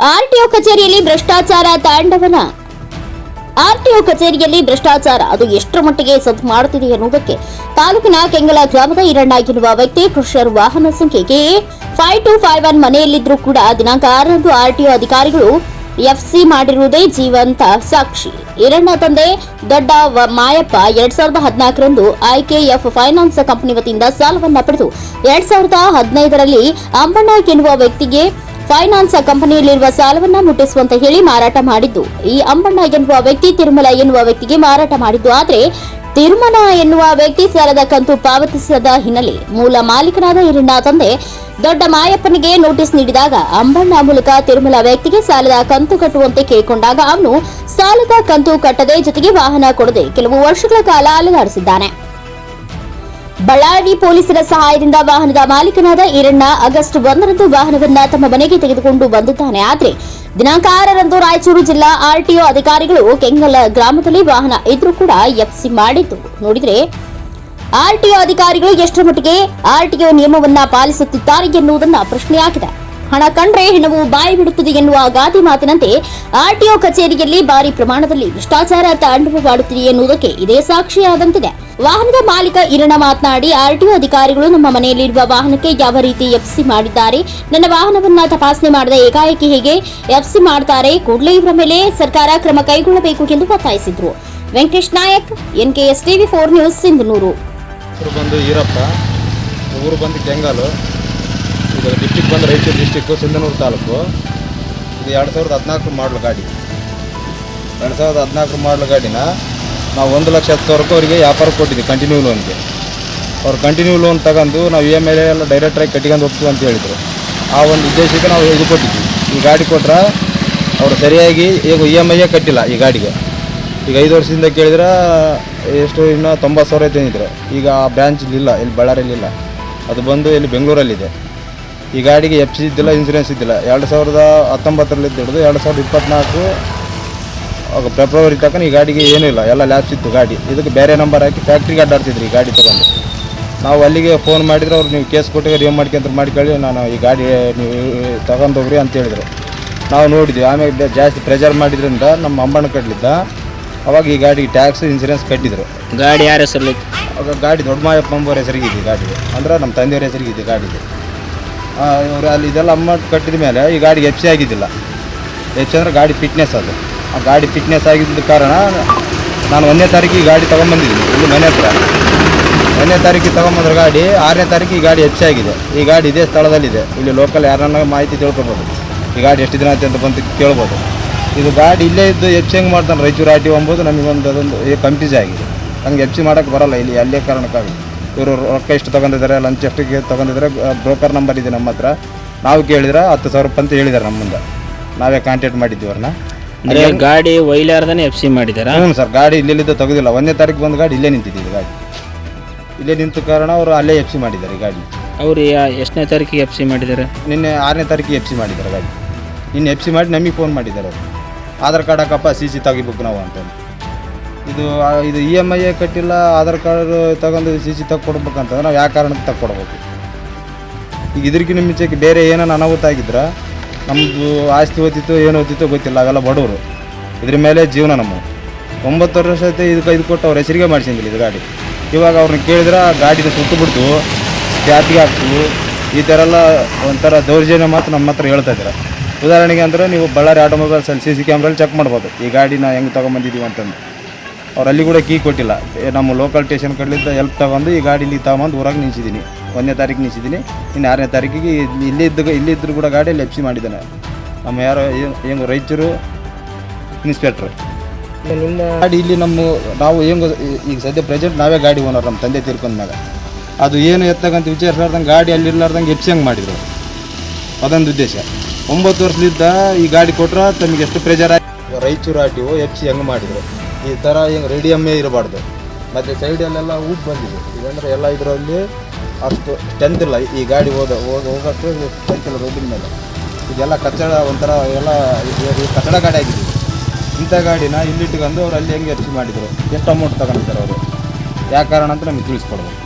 RTO ಕಚೇರಿಯಲ್ಲಿ ಭ್ರಷ್ಟಾಚಾರ ತಾಂಡವನ. RTO ಕಚೇರಿಯಲ್ಲಿ ಭ್ರಷ್ಟಾಚಾರ ಅದು ಎಷ್ಟರ ಮಟ್ಟಿಗೆ ಸದ್ದು ಮಾಡುತ್ತಿದೆ ಎನ್ನುವುದಕ್ಕೆ ತಾಲೂಕಿನ ಕೆಂಗಲ ಗ್ರಾಮದ ಈರಣ್ಣ ಎನ್ನುವ ವ್ಯಕ್ತಿ ಕ್ರಷರ್ ವಾಹನ ಸಂಖ್ಯೆ KA 5251 ಮನೆಯಲ್ಲಿದ್ದರೂ ಕೂಡ ದಿನಾಂಕ 6ರಂದು ಆರ್ಟಿಒ ಅಧಿಕಾರಿಗಳು ಎಫ್ಸಿ ಮಾಡಿರುವುದೇ ಜೀವಂತ ಸಾಕ್ಷಿ. ಈರಣ್ಣ ತಂದೆ ದೊಡ್ಡ ಮಾಯಪ್ಪ 2014ರಂದು IKF ಫೈನಾನ್ಸ್ ಕಂಪನಿ ವತಿಯಿಂದ ಸಾಲವನ್ನ ಪಡೆದು 2015ರಲ್ಲಿ ಅಂಬಣ್ಣ ಎನ್ನುವ ವ್ಯಕ್ತಿಗೆ ಫೈನಾನ್ಸ್ ಕಂಪನಿಯಲ್ಲಿರುವ ಸಾಲವನ್ನ ಮುಟ್ಟಿಸುವಂತೆ ಹೇಳಿ ಮಾರಾಟ ಮಾಡಿದ್ದು. ಈ ಅಂಬಣ್ಣ ಎನ್ನುವ ವ್ಯಕ್ತಿ ತಿರುಮಲ ಎನ್ನುವ ವ್ಯಕ್ತಿಗೆ ಮಾರಾಟ ಮಾಡಿದ್ದು. ಆದರೆ ತಿರುಮಲ ಎನ್ನುವ ವ್ಯಕ್ತಿ ಸಾಲದ ಕಂತು ಪಾವತಿಸದ ಹಿನ್ನೆಲೆ ಮೂಲ ಮಾಲೀಕನಾದ ಈರಣ್ಣ ತಂದೆ ದೊಡ್ಡ ಮಾಯಪ್ಪನಿಗೆ ನೋಟಿಸ್ ನೀಡಿದಾಗ ಅಂಬಣ್ಣ ಮೂಲಕ ತಿರುಮಲ ವ್ಯಕ್ತಿಗೆ ಸಾಲದ ಕಂತು ಕಟ್ಟುವಂತೆ ಕೇಳಿಕೊಂಡಾಗ ಅವನು ಸಾಲದ ಕಂತು ಕಟ್ಟದೆ ಜೊತೆಗೆ ವಾಹನ ಕೊಡದೆ ಕೆಲವು ವರ್ಷಗಳ ಕಾಲ ಅಲೆದಾಡಿಸಿದ್ದಾನೆ. ಬಳ್ಳಾರಿ ಪೊಲೀಸರ ಸಹಾಯದಿಂದ ವಾಹನದ ಮಾಲೀಕನಾದ ಈರಣ್ಣ ಆಗಸ್ಟ್ 1ರಂದು ವಾಹನವನ್ನ ತಮ್ಮ ಮನೆಗೆ ತೆಗೆದುಕೊಂಡು ಬಂದಿದ್ದಾನೆ. ಆದರೆ ದಿನಾಂಕ 6ರಂದು ರಾಯಚೂರು ಜಿಲ್ಲಾ ಆರ್ಟಿಒ ಅಧಿಕಾರಿಗಳು ಕೆಂಗಲ ಗ್ರಾಮದಲ್ಲಿ ವಾಹನ ಇದ್ರೂ ಕೂಡ ಎಫ್ಸಿ ಮಾಡಿದ್ದು ನೋಡಿದ್ರೆ ಆರ್ಟಿಒ ಅಧಿಕಾರಿಗಳು ಎಷ್ಟರ ಮಟ್ಟಿಗೆ ಆರ್ಟಿಒ ನಿಯಮವನ್ನ ಪಾಲಿಸುತ್ತಿದ್ದಾರೆ ಎನ್ನುವುದನ್ನ ಪ್ರಶ್ನೆಯಾಗಿದೆ. ಹಣ ಕಂಡ್ರೆ ಹೆಣವು ಬಾಯಿ ಬಿಡುತ್ತದೆ ಎನ್ನುವ ಗಾದೆ ಮಾತಿನಂತೆ ಆರ್ಟಿಒ ಕಚೇರಿಯಲ್ಲಿ ಭಾರಿ ಪ್ರಮಾಣದಲ್ಲಿ ಭ್ರಷ್ಟಾಚಾರ ತಾಂಡವವಾಡುತ್ತಿದೆ ಎನ್ನುವುದಕ್ಕೆ ಇದೇ ಸಾಕ್ಷಿಯಾದಂತಿದೆ. ವಾಹನದ ಮಾಲೀಕ ಈರಣ್ಣ ಮಾತನಾಡಿ, ಆರ್ಟಿಒ ಅಧಿಕಾರಿಗಳು ನಮ್ಮ ಮನೆಯಲ್ಲಿರುವ ವಾಹನಕ್ಕೆ ಯಾವ ರೀತಿ ಎಫ್ಸಿ ಮಾಡಿದ್ದಾರೆ, ನನ್ನ ವಾಹನವನ್ನ ತಪಾಸಣೆ ಮಾಡದ ಏಕಾಏಕಿ ಹೇಗೆ ಎಫ್ಸಿ ಮಾಡ್ತಾರೆ, ಕೂಡಲೇ ಇವರ ಮೇಲೆ ಸರ್ಕಾರ ಕ್ರಮ ಕೈಗೊಳ್ಳಬೇಕು ಎಂದು ಒತ್ತಾಯಿಸಿದ್ರು. Venkatesh Nayak, NKS TV 4 news, Sindhanur. ಬಂದು ಈರಪ್ಪ, ಊರು ಬಂದು ಕೆಂಗಲು, ಇದು ಡಿಸ್ಟಿಕ್ ಬಂದು ರಾಯಚೂರು ಡಿಸ್ಟಿಕ್ಕು, ಸಿಂಧನೂರು ತಾಲೂಕು. ಇದು 2014 ಮಾಡಲು ಗಾಡಿ. 2014 ಮಾಡಲು ಗಾಡಿನ ನಾವು 1,10,000 ಅವರಿಗೆ ವ್ಯಾಪಾರ ಕೊಟ್ಟಿದ್ವಿ ಕಂಟಿನ್ಯೂ ಲೋನ್ಗೆ. ಅವ್ರು ಕಂಟಿನ್ಯೂ ಲೋನ್ ತಗೊಂಡು ನಾವು EMI ಎಲ್ಲ ಡೈರೆಕ್ಟಾಗಿ ಕಟ್ಕೊಂಡು ಹೋಗ್ತೀವಿ ಅಂತ ಹೇಳಿದರು. ಆ ಒಂದು ಉದ್ದೇಶಕ್ಕೆ ನಾವು ಇದು ಕೊಟ್ಟಿದ್ವಿ. ಈ ಗಾಡಿ ಕೊಟ್ರೆ ಅವರು ಸರಿಯಾಗಿ ಈಗ EMI ಕಟ್ಟಿಲ್ಲ ಈ ಗಾಡಿಗೆ. ಈಗ 5 ವರ್ಷದಿಂದ ಕೇಳಿದ್ರೆ ಎಷ್ಟು ಇನ್ನೂ 90,000 ತಂದಿದ್ರು. ಈಗ ಆ ಬ್ರ್ಯಾಂಚ್ ಇಲ್ಲ, ಇಲ್ಲಿ ಬಳ್ಳಾರಿಯಲ್ಲಿಲ್ಲ, ಅದು ಬಂದು ಇಲ್ಲಿ ಬೆಂಗಳೂರಲ್ಲಿದೆ. ಈ ಗಾಡಿಗೆ ಎಫ್ಸಿ ಇದ್ದಿಲ್ಲ, ಇನ್ಸೂರೆನ್ಸ್ ಇದ್ದಿಲ್ಲ. 2019ರಲ್ಲಿ ಹಿಡಿದು 2024 ಫೆಬ್ರವರಿ ತನಕ ಈ ಗಾಡಿಗೆ ಏನೂ ಇಲ್ಲ, ಎಲ್ಲ ಲ್ಯಾಬ್ಸ್ ಇತ್ತು ಗಾಡಿ. ಇದಕ್ಕೆ ಬೇರೆ ನಂಬರ್ ಹಾಕಿ ಫ್ಯಾಕ್ಟ್ರಿಗೆ ಅಡ್ಡಾಡ್ತಿದ್ರು ಈ ಗಾಡಿ ತೊಗೊಂಡು. ನಾವು ಅಲ್ಲಿಗೆ ಫೋನ್ ಮಾಡಿದ್ರೆ ಅವ್ರು ನೀವು ಕೇಸ್ ಕೊಟ್ಟಿಗೆ ರಿವ್ ಮಾಡ್ಕೊಳ್ಳಿ, ನಾನು ಈ ಗಾಡಿ ನೀವು ತಗೊಂಡೋಗ್ರಿ ಅಂತ ಹೇಳಿದರು. ನಾವು ನೋಡಿದ್ವಿ. ಆಮೇಲೆ ಜಾಸ್ತಿ ಪ್ರೆಜರ್ ಮಾಡಿದ್ರಿಂದ ನಮ್ಮ ಅಂಬಣ್ಣ ಕಟ್ಟಲಿದ್ದ, ಅವಾಗ ಈ ಗಾಡಿಗೆ ಟ್ಯಾಕ್ಸ್ ಇನ್ಸೂರೆನ್ಸ್ ಕಟ್ಟಿದ್ರು. ಗಾಡಿ ಯಾರ ಹೆಸರಲ್ಲಿ? ಆಗ ಗಾಡಿ ದೊಡ್ಡ ಮಾಯಪ್ಪ ಎಂಬವ್ರ ಹೆಸರಿಗಿದೆ ಗಾಡಿಗೆ, ಅಂದ್ರೆ ನಮ್ಮ ತಂದೆಯವ್ರ ಹೆಸರಿಗಿದೆ ಗಾಡಿಗೆ. ಇವರು ಅಲ್ಲಿ ಇದೆಲ್ಲ ಅಮೌಂಟ್ ಕಟ್ಟಿದ ಮೇಲೆ ಈ ಗಾಡಿಗೆ ಎಫ್ಸಿ ಆಗಿದ್ದಿಲ್ಲ. ಎಫ್ಸಿ ಅಂದರೆ ಗಾಡಿ ಫಿಟ್ನೆಸ್ ಅದು. ಆ ಗಾಡಿ ಫಿಟ್ನೆಸ್ ಆಗಿದ್ದ ಕಾರಣ ನಾನು 1ನೇ ತಾರೀಕಿಗೆ ಈ ಗಾಡಿ ತೊಗೊಂಬಂದಿದ್ದೀನಿ ಇಲ್ಲಿ ಮನೆ ಹತ್ರ. 1ನೇ ತಾರೀಕಿಗೆ ತೊಗೊಂಬಂದ್ರೆ ಗಾಡಿ 6ನೇ ತಾರೀಕಿಗೆ ಈ ಗಾಡಿ ಎಫ್ಸಿ ಆಗಿದೆ. ಈ ಗಾಡಿ ಇದೇ ಸ್ಥಳದಲ್ಲಿದೆ. ಇಲ್ಲಿ ಲೋಕಲ್ ಯಾರನ್ನ ಮಾಹಿತಿ ತಿಳ್ಕೊಬೋದು, ಈ ಗಾಡಿ ಎಷ್ಟು ದಿನ ಆಯ್ತು ಅಂತ ಬಂದು ಕೇಳ್ಬೋದು. ಇದು ಗಾಡಿ ಇಲ್ಲೇ ಇದ್ದು ಎಫ್ಸಿ ಹೆಂಗೆ ಮಾಡ್ತಾನೆ ರಾಯಚೂರು ಆರ್ಟಿಒ ಎಂಬುದು ನಮಗೊಂದು ಅದೊಂದು ಕನ್ಫ್ಯೂಸ್ ಆಗಿದೆ. ಹಂಗೆ ಎಫ್ಸಿ ಮಾಡೋಕ್ಕೆ ಬರೋಲ್ಲ ಇಲ್ಲಿ, ಅಲ್ಲೇ ಕಾರಣಕ್ಕಾಗಿ. ಇವರು ರೊಕ್ಕ ಎಷ್ಟು ತೊಗೊಂಡಿದ್ದಾರೆ, ಲಂಚ್ ಎಷ್ಟಿಗೆ ತೊಗೊಂಡಿದ್ದಾರೆ, ಬ್ರೋಕರ್ ನಂಬರ್ ಇದೆ ನಮ್ಮ ಹತ್ರ. ನಾವು ಕೇಳಿದ್ರೆ 10,000 ರೂಪಾಯಿ ಅಂತ ಹೇಳಿದ್ದಾರೆ ನಮ್ಮ ಮುಂದೆ. ನಾವೇ ಕಾಂಟ್ಯಾಕ್ಟ್ ಮಾಡಿದ್ವಿ ಅವ್ರನ್ನ. ಅಂದರೆ ಗಾಡಿ ಒಯ್ಲಾರ್ದೇ ಎಫ್ಸಿ ಮಾಡಿದ್ದಾರೆ? ಹ್ಞೂ ಸರ್, ಗಾಡಿ ಇಲ್ಲಿದ್ದು ತೆಗೆದಿಲ್ಲ. 1ನೇ ತಾರೀಕು ಬಂದು ಗಾಡಿ ಇಲ್ಲೇ ನಿಂತಿದ್ದೀವಿ. ಗಾಡಿ ಇಲ್ಲೇ ನಿಂತ ಕಾರಣ ಅವರು ಅಲ್ಲೇ ಎಫ್ಸಿ ಮಾಡಿದ್ದಾರೆ ಈ ಗಾಡಿ. ಅವರು ಎಷ್ಟನೇ ತಾರೀಕಿಗೆ ಎಫ್ಸಿ ಮಾಡಿದ್ದಾರೆ? ನಿನ್ನೆ 6ನೇ ತಾರೀಕಿಗೆ ಎಫ್ಸಿ ಮಾಡಿದ್ದಾರೆ ಗಾಡಿ. ನಿನ್ನೆ ಎಫ್ಸಿ ಮಾಡಿ ನಮಗೆ ಫೋನ್ ಮಾಡಿದ್ದಾರೆ ಅವರು. ಆಧಾರ್ ಕಾರ್ಡ್ ಹಾಕಪ್ಪ, CC ತೆಗಿಬೇಕು ನಾವು ಅಂತಂದು. ಇದು EMI ಕಟ್ಟಿಲ್ಲ, ಆಧಾರ್ ಕಾರ್ಡ್ ತಗೊಂಡು CC ಕೊಡ್ಬೇಕಂತಂದ್ರೆ ನಾವು ಯಾವ ಕಾರಣಕ್ಕೆ ತಗೊಡ್ಬೇಕು? ಈಗ ಇದಕ್ಕಿಂತ ಮುಂಚೆಗೆ ಬೇರೆ ಏನೇನು ಅನಾಹುತ ಆಗಿದ್ರೆ ನಮ್ಮದು ಆಸ್ತಿ ಓದಿತ್ತು ಏನು ಓದಿತ್ತು ಗೊತ್ತಿಲ್ಲ, ಅವೆಲ್ಲ ಬಡವರು. ಇದ್ರ ಮೇಲೆ ಜೀವನ ನಮ್ಮ 9 ವರ್ಷ ಐತೆ ಇದು ಕೊಟ್ಟು ಅವ್ರ ಹೆಸರಿಗೆ ಮಾಡಿಸಿದ್ದಿಲ್ಲ ಇದು ಗಾಡಿ. ಇವಾಗ ಅವ್ರನ್ನ ಕೇಳಿದ್ರೆ ಗಾಡಿನ ಸುಟ್ಟು ಬಿಡ್ತು, ಜಾತಿಗೆ ಹಾಕ್ತು, ಈ ಥರ ಎಲ್ಲ ಒಂಥರ ದೌರ್ಜನ್ಯ ಮಾತು ನಮ್ಮ ಹತ್ರ ಹೇಳ್ತಾ ಇದ್ದಾರೆ. ಉದಾಹರಣೆಗೆ ಅಂದರೆ ನೀವು ಬಳ್ಳಾರಿ ಆಟೋಮೊಬೈಲ್ಸಲ್ಲಿ CC ಕ್ಯಾಮ್ರಲ್ಲಿ ಚೆಕ್ ಮಾಡ್ಬೋದು ಈ ಗಾಡಿನ ಹೆಂಗೆ ತೊಗೊಂಬಂದಿದ್ದೀವಿ ಅಂತಂದು. ಅವ್ರು ಅಲ್ಲಿ ಕೂಡ ಕೀ ಕೊಟ್ಟಿಲ್ಲ. ನಮ್ಮ ಲೋಕಲ್ ಸ್ಟೇಷನ್ ಕಡೆಯಿಂದ ಹೆಲ್ಪ್ ತೊಗೊಂಡು ಈ ಗಾಡಿ ಇಲ್ಲಿ ತೊಗೊಂಡು ಊರಾಗ ನಿಲ್ಸಿದ್ದೀನಿ. 1ನೇ ತಾರೀಕು ನಿಲ್ಸಿದ್ದೀನಿ. ಇನ್ನು 6ನೇ ತಾರೀಕಿಗೆ ಇಲ್ಲಿದ್ದು ಕೂಡ ಗಾಡಿಯಲ್ಲಿ ಎಫ್ಸಿ ಮಾಡಿದ್ದಾನೆ ನಮ್ಮ ಯಾರೋ ಹೆಂಗೆ ರಾಯಚೂರು ಇನ್ಸ್ಪೆಕ್ಟ್ರು. ಗಾಡಿ ಇಲ್ಲಿ ನಾವು ಹೆಂಗೆ ಈಗ ಸದ್ಯ ಪ್ರೆಸೆಂಟ್ ನಾವೇ ಗಾಡಿ ಓನರ್. ನಮ್ಮ ತಂದೆ ತೀರ್ಕೊಂಡ್ಮೇಲೆ ಅದು ಏನು ಎತ್ತಕ್ಕಂತ ವಿಚಾರಿಸ್ಲಾರ್ದಂಗೆ ಗಾಡಿ ಅಲ್ಲಿರ್ಲಾರ್ದಂಗೆ ಎಫ್ಸಿ ಹಂಗೆ ಮಾಡಿದರು. ಅದೊಂದು ಉದ್ದೇಶ. 9 ವರ್ಷದಿಂದ ಈ ಗಾಡಿ ಕೊಟ್ಟರೆ ತಮಗೆ ಎಷ್ಟು ಪ್ರೆಜರ್ ಆಗಿ ರಾಯಚೂರು ಆರ್ಟಿಒ ಎಫ್ಸಿ ಹೆಂಗೆ ಮಾಡಿದರು. ಈ ಥರ ಹೆಂಗೆ ರೇಡಿಯಮ್ಮೇ ಇರಬಾರ್ದು. ಮತ್ತು ಸೈಡಲ್ಲೆಲ್ಲ ಊಟ ಬಂದಿದೆ. ಇದಂದರೆ ಎಲ್ಲ ಇದರಲ್ಲಿ ಅಷ್ಟು ಸ್ಟ್ರೆಂತ್ ಇಲ್ಲ ಈ ಗಾಡಿ ಹೋಗೋಕ್ಕೆ ಸ್ಟ್ರೆಂತ್ ಇಲ್ಲ ರೋಡಿನ ಮೇಲೆ. ಇದೆಲ್ಲ ಕಚ್ಚಡ ಒಂಥರ ಎಲ್ಲ ಕಚ್ಚಡ ಗಾಡಿ ಆಗಿದೆ. ಇಂಥ ಗಾಡಿನ ಇಲ್ಲಿಟ್ಕೊಂಡು ಅವ್ರು ಅಲ್ಲಿ ಹೆಂಗೆ ಎಫ್ಸಿ ಮಾಡಿದರು, ಎಷ್ಟು ಅಮೌಂಟ್ ತಗೊಂಡಿದ್ದಾರೆ ಅವರು, ಯಾವ ಕಾರಣ ಅಂತ ನಮಗೆ ತಿಳಿಸ್ಕೊಡ್ಬೇಕು.